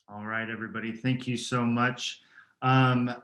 All right, everybody. Thank you so much. Um,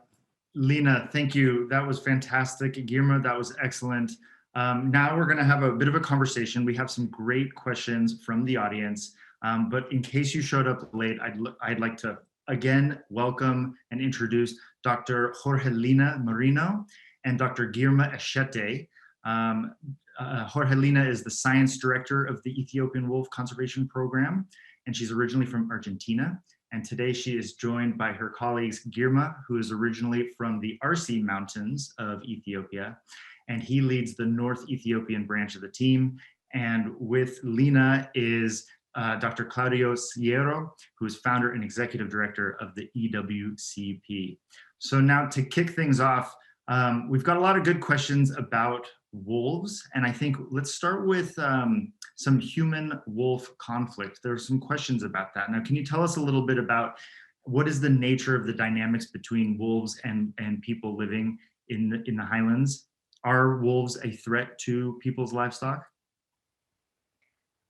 Lena, thank you. That was fantastic. Guillermo, that was excellent. Now we're going to have a bit of a conversation. We have some great questions from the audience. But in case you showed up late, I'd like to again welcome and introduce Dr. Jorgelina Marino and Dr. Guillermo Eshete. Um, Jorgelina is the science director of the Ethiopian Wolf Conservation Program, and she's originally from Argentina. And today she is joined by her colleagues Girma, who is originally from the Arsi Mountains of Ethiopia, and he leads the North Ethiopian branch of the team. And with Lena is Dr. Claudio Sierro, who is founder and executive director of the EWCP. So now to kick things off, we've got a lot of good questions about wolves, and I think let's start with some human-wolf conflict. There are some questions about that. Now, can you tell us a little bit about what is the nature of the dynamics between wolves and people living in the highlands? Are wolves a threat to people's livestock?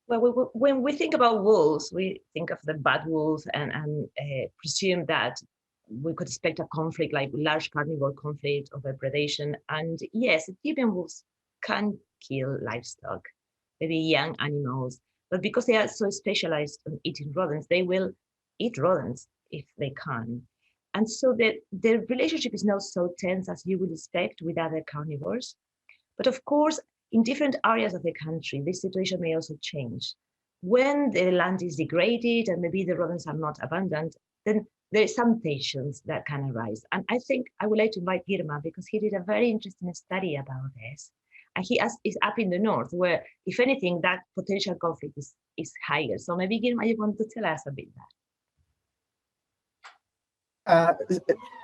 Well, when we think about wolves, we think of the bad wolves and presume that we could expect a conflict like large carnivore conflict over predation. And yes, Ethiopian wolves can kill livestock, maybe young animals, but because they are so specialized on eating rodents, they will eat rodents if they can. And so the relationship is not so tense as you would expect with other carnivores. But of course, in different areas of the country, this situation may also change. When the land is degraded and maybe the rodents are not abundant, then there are some tensions that can arise. And I think I would like to invite Girma because he did a very interesting study about this. And he is up in the north where, if anything, that potential conflict is higher. So maybe Girma, you want to tell us a bit that.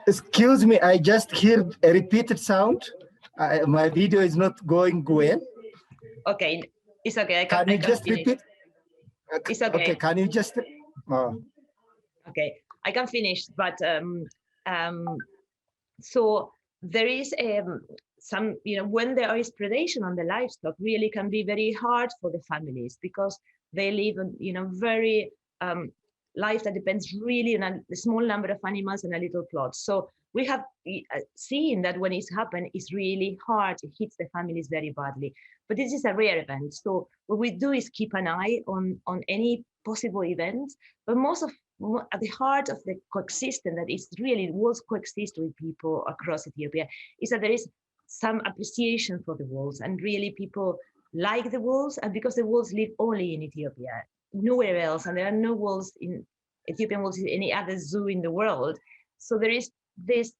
Excuse me, I just heard a repeated sound. My video is not going well. Okay, it's okay. Can you just repeat? It's okay. Okay, can you just? Okay, I can finish, but so there is some, when there is predation on the livestock, really can be very hard for the families because they live in, very life that depends really on a small number of animals and a little plot. So we have seen that when it's happened, it's really hard. It hits the families very badly. But this is a rare event. So what we do is keep an eye on any possible event. But at the heart of the coexistence that is really wolves coexist with people across Ethiopia is that there is some appreciation for the wolves, and really people like the wolves, and because the wolves live only in Ethiopia, nowhere else, and there are no wolves in Ethiopian wolves in any other zoo in the world. So there is this,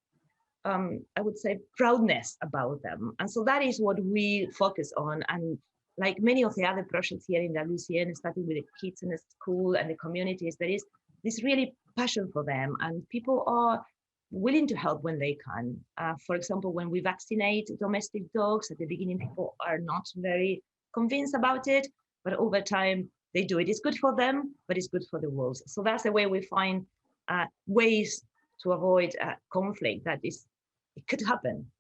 I would say, proudness about them. And so that is what we focus on. And like many of the other projects here in WCN, starting with the kids in the school and the communities, there is this really passion for them. And people are willing to help when they can. For example, when we vaccinate domestic dogs, at the beginning, people are not very convinced about it, but over time, they do it. It's good for them, but it's good for the wolves. So that's the way we find ways to avoid conflict it could happen.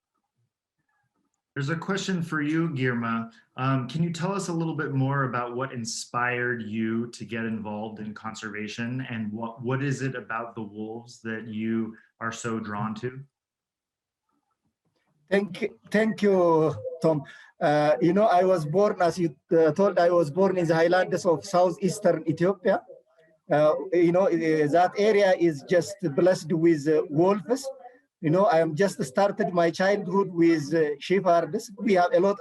There's a question for you, Girma. Can you tell us a little bit more about what inspired you to get involved in conservation, and what is it about the wolves that you are so drawn to? Thank you, Tom. I was born, as you told, I was born in the highlands of southeastern Ethiopia. That area is just blessed with wolves. I am just started my childhood with shepherds.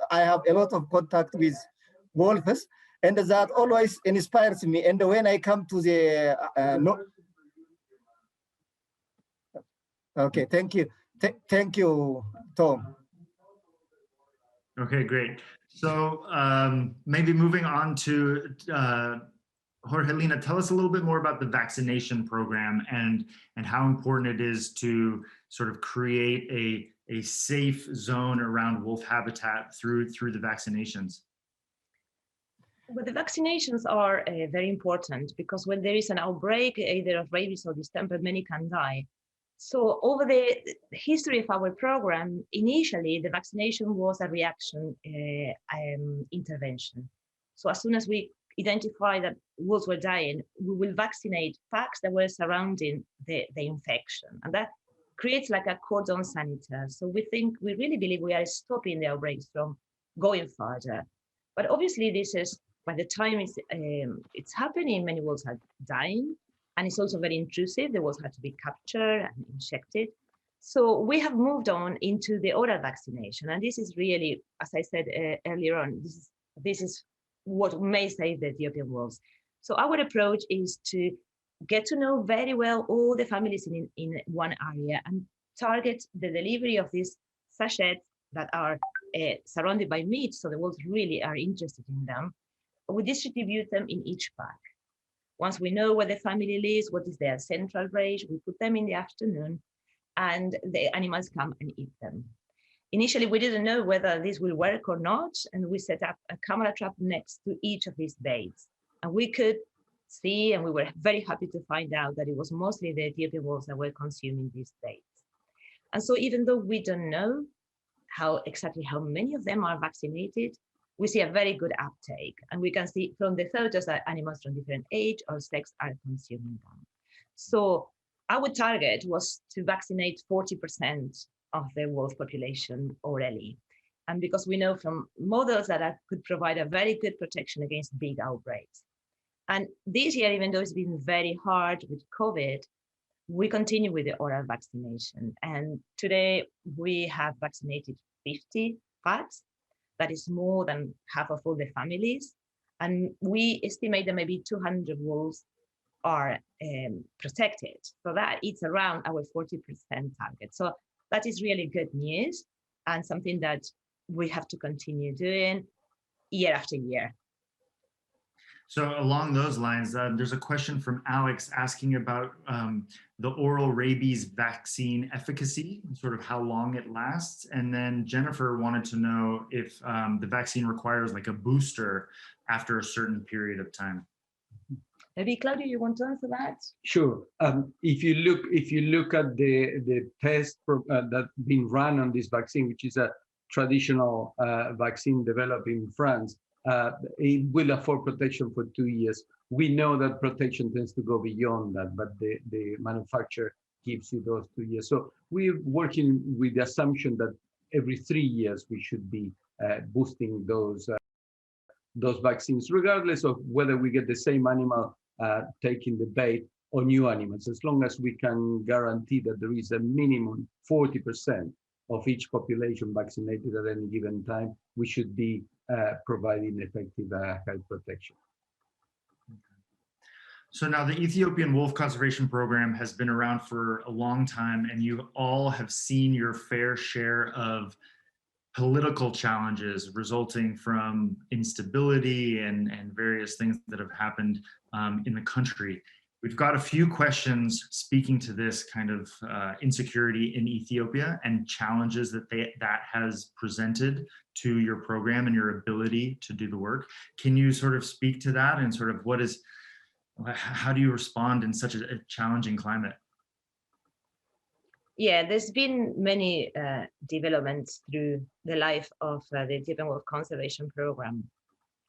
I have a lot of contact with wolves, and that always inspires me. And when I come to the okay, thank you. Thank you, Tom. Okay, great. So maybe moving on to Jorgelina, tell us a little bit more about the vaccination program and how important it is to sort of create a safe zone around wolf habitat through the vaccinations. Well, the vaccinations are very important because when there is an outbreak, either of rabies or distemper, many can die. So over the history of our program, initially the vaccination was a reaction intervention. So as soon as we identify that wolves were dying, we will vaccinate packs that were surrounding the infection. And that creates like a cordon sanitaire. So we really believe we are stopping the outbreaks from going further. But obviously this is, by the time it's happening, many wolves are dying, and it's also very intrusive. The wolves had to be captured and injected. So we have moved on into the oral vaccination. And this is really, as I said earlier on, this is what may save the Ethiopian wolves. So our approach is to get to know very well all the families in one area and target the delivery of these sachets that are surrounded by meat. So the wolves really are interested in them. We distribute them in each pack. Once we know where the family lives, what is their central range, we put them in the afternoon, and the animals come and eat them. Initially, we didn't know whether this will work or not, and we set up a camera trap next to each of these baits. And we could see, and we were very happy to find out that it was mostly the Ethiopian wolves that were consuming these baits. And so even though we don't know exactly how many of them are vaccinated, we see a very good uptake. And we can see from the photos that animals from different age or sex are consuming them. So our target was to vaccinate 40% of the wolf population orally. And because we know from models that could provide a very good protection against big outbreaks. And this year, even though it's been very hard with COVID, we continue with the oral vaccination. And today we have vaccinated 50 packs. That is more than half of all the families. And we estimate that maybe 200 wolves are protected. So that it's around our 40% target. So that is really good news and something that we have to continue doing year after year. So along those lines, there's a question from Alex asking about the oral rabies vaccine efficacy, sort of how long it lasts. And then Jennifer wanted to know if the vaccine requires like a booster after a certain period of time. Maybe Claudio, you want to answer that? Sure. If you look at the test that's been run on this vaccine, which is a traditional vaccine developed in France, it will afford protection for 2 years. We know that protection tends to go beyond that, but the manufacturer gives you those 2 years. So we're working with the assumption that every 3 years we should be boosting those vaccines, regardless of whether we get the same animal taking the bait or new animals. As long as we can guarantee that there is a minimum 40% of each population vaccinated at any given time, we should be providing effective health protection. So now the Ethiopian Wolf Conservation Program has been around for a long time, and you all have seen your fair share of political challenges resulting from instability and various things that have happened in the country. We've got a few questions speaking to this kind of insecurity in Ethiopia and challenges that has presented to your program and your ability to do the work. Can you sort of speak to that and sort of how do you respond in such a challenging climate? Yeah, there's been many developments through the life of the Ethiopian Wolf Conservation Program.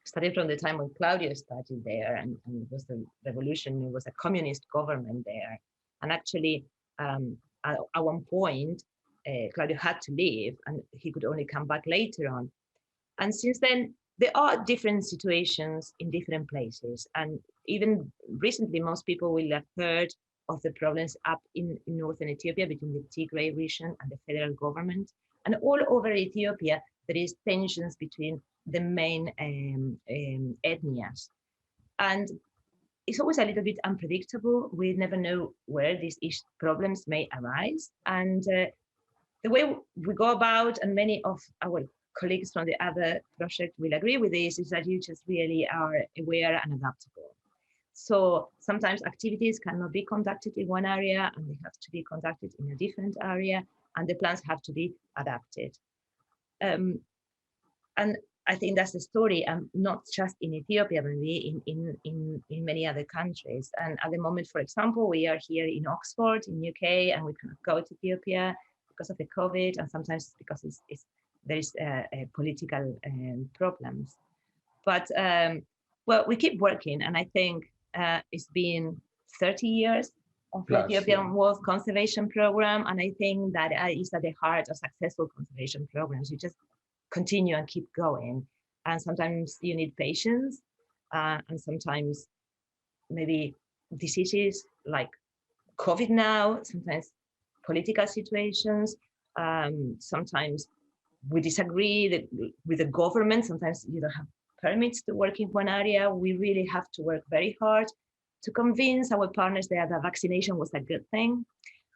Started from the time when Claudio started there, and it was the revolution. It was a communist government there, and actually, at one point, Claudio had to leave, and he could only come back later on. And since then, there are different situations in different places, and even recently, most people will have heard of the problems up in northern Ethiopia between the Tigray region and the federal government. And all over Ethiopia, there is tensions between the main ethnias. And it's always a little bit unpredictable. We never know where these problems may arise. And the way we go about, and many of our colleagues from the other project will agree with this, is that you just really are aware and adaptable. So sometimes activities cannot be conducted in one area and they have to be conducted in a different area, and the plans have to be adapted. And I think that's the story, not just in Ethiopia, maybe in many other countries. And at the moment, for example, we are here in Oxford, in UK, and we cannot go to Ethiopia because of the COVID, and sometimes because there is political problems. But Well, we keep working, and I think it's been 30 years of the Plus, Ethiopian yeah. Wolf Conservation Program, and I think that is at the heart of successful conservation programs. You just continue and keep going, and sometimes you need patience, and sometimes maybe diseases like COVID now, sometimes political situations, sometimes we disagree with the government. Sometimes you don't have permits to work in one area. We really have to work very hard to convince our partners that the vaccination was a good thing.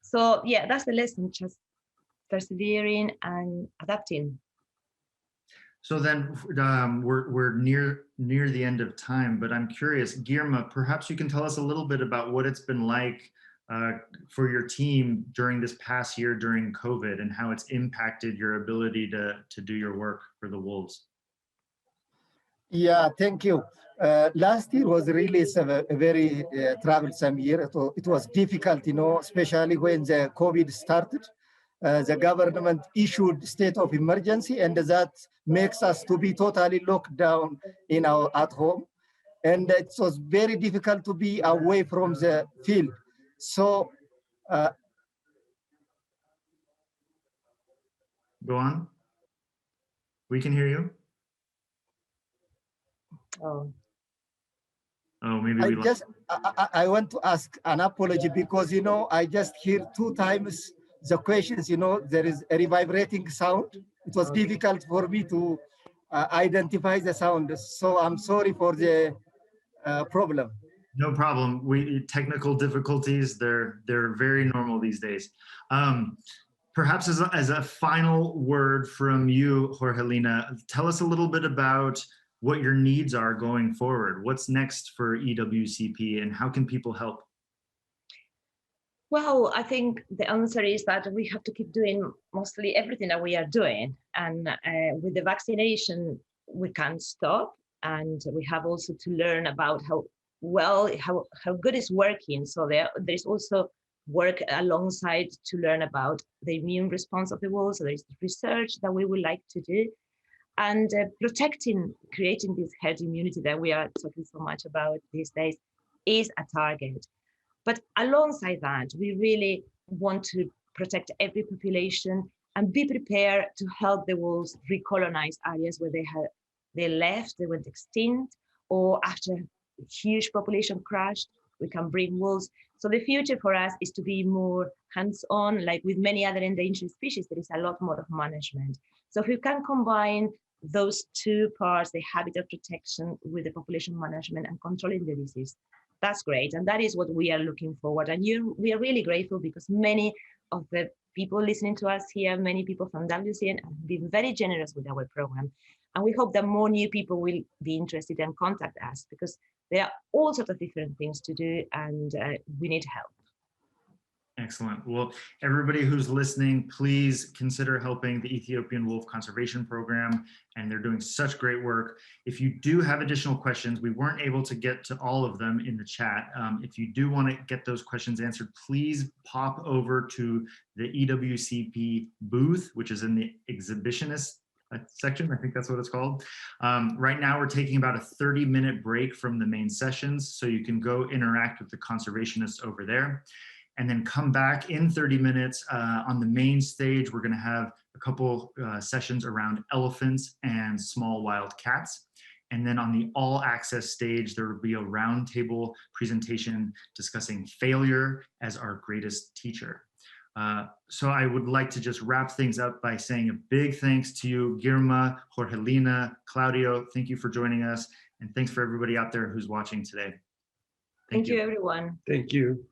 So yeah, that's the lesson, just persevering and adapting. So then we're near the end of time, but I'm curious, Girma, perhaps you can tell us a little bit about what it's been like for your team during this past year during COVID and how it's impacted your ability to do your work for the wolves. Yeah, thank you. Last year was really a very troublesome year. It was difficult, especially when the COVID started. The government issued state of emergency, and that makes us to be totally locked down at home. And it was very difficult to be away from the field. So Go on. We can hear you. Oh, Maybe we I want to ask an apology because, I just hear 2 times the questions, there is a reverberating sound. It was difficult for me to identify the sound. So I'm sorry for the problem. No problem. Technical difficulties, they're very normal these days. Perhaps as a final word from you, Jorgelina, tell us a little bit about what your needs are going forward. What's next for EWCP and how can people help? well, I think the answer is that we have to keep doing mostly everything that we are doing. And with the vaccination, we can't stop. And we have also to learn about how good it's working. So there's also work alongside to learn about the immune response of the wolves. So there's research that we would like to do. And creating this herd immunity that we are talking so much about these days is a target. But alongside that, we really want to protect every population and be prepared to help the wolves recolonize areas where they went extinct, or after a huge population crash, we can bring wolves. So the future for us is to be more hands-on, like with many other endangered species, there is a lot more of management. So if we can combine those 2 parts, the habitat protection with the population management and controlling the disease, that's great. And that is what we are looking forward. And we are really grateful because many of the people listening to us here, many people from WCN have been very generous with our program. And we hope that more new people will be interested and contact us because there are all sorts of different things to do and we need help. Excellent. Well, everybody who's listening, please consider helping the Ethiopian Wolf Conservation Program, and they're doing such great work. If you do have additional questions, we weren't able to get to all of them in the chat. If you do want to get those questions answered, please pop over to the EWCP booth, which is in the exhibitionist section. I think that's what it's called. Right now, we're taking about a 30-minute break from the main sessions, so you can go interact with the conservationists over there. And then come back in 30 minutes on the main stage. We're going to have a couple sessions around elephants and small wild cats. And then on the all access stage, there will be a roundtable presentation discussing failure as our greatest teacher. So I would like to just wrap things up by saying a big thanks to you, Girma, Jorgelina, Claudio. Thank you for joining us. And thanks for everybody out there who's watching today. Thank you, everyone. Thank you.